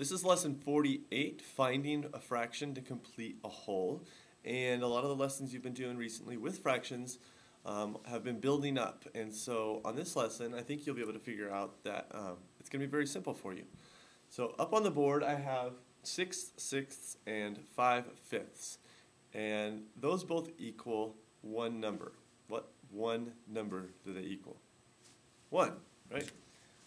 This is lesson 48, finding a fraction to complete a whole. And a lot of the lessons you've been doing recently with fractions have been building up. And so on this lesson, I think you'll be able to figure out that it's going to be very simple for you. So up on the board, I have 6/6 and 5/5. And those both equal one number. What one number do they equal? 1, right?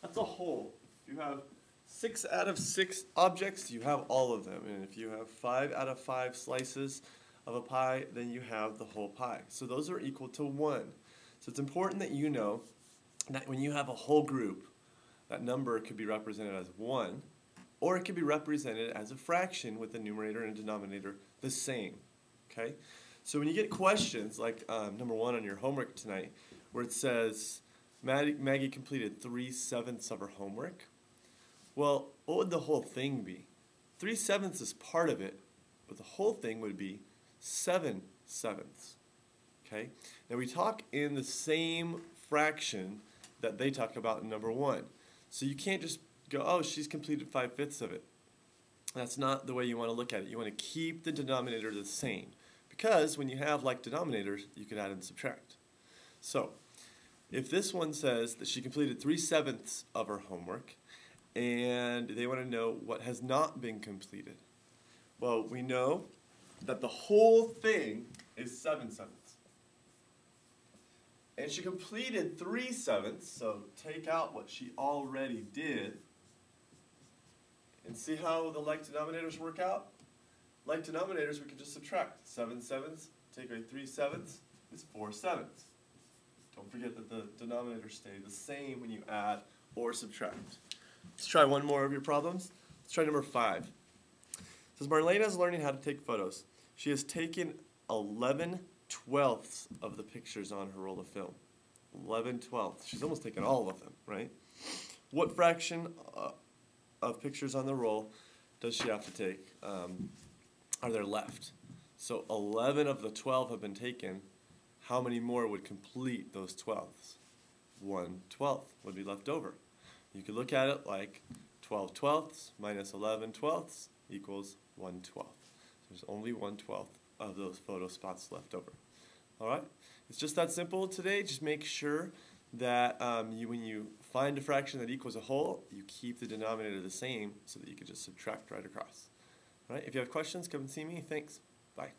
That's a whole. If you have 6 out of 6 objects, you have all of them. And if you have 5 out of 5 slices of a pie, then you have the whole pie. So those are equal to 1. So it's important that you know that when you have a whole group, that number could be represented as 1, or it could be represented as a fraction with the numerator and denominator the same. Okay? So when you get questions like number 1 on your homework tonight, where it says Maggie completed 3/7 of her homework, well, what would the whole thing be? 3/7 is part of it, but the whole thing would be 7/7. Okay? Now we talk in the same fraction that they talk about in number 1. So you can't just go, oh, she's completed 5/5 of it. That's not the way you want to look at it. You want to keep the denominator the same. Because when you have like denominators, you can add and subtract. So, if this one says that she completed 3/7 of her homework, and they want to know what has not been completed, well, we know that the whole thing is 7/7. And she completed 3/7, so take out what she already did, and see how the like denominators work out? Like denominators, we can just subtract. 7/7, take away 3/7 is 4/7. Don't forget that the denominators stay the same when you add or subtract. Let's try one more of your problems. Let's try number 5. It says Marlena is learning how to take photos. She has taken 11/12 of the pictures on her roll of film. 11/12. She's almost taken all of them, right? What fraction of pictures on the roll does she have to take? Are there left? So 11 of the 12 have been taken. How many more would complete those 12s? 1/12 would be left over. You could look at it like 12/12 minus 11/12 equals 1/12. There's only 1/12 of those photo spots left over. Alright? It's just that simple today. Just make sure that when you find a fraction that equals a whole, you keep the denominator the same so that you can just subtract right across. Alright? If you have questions, come and see me. Thanks. Bye.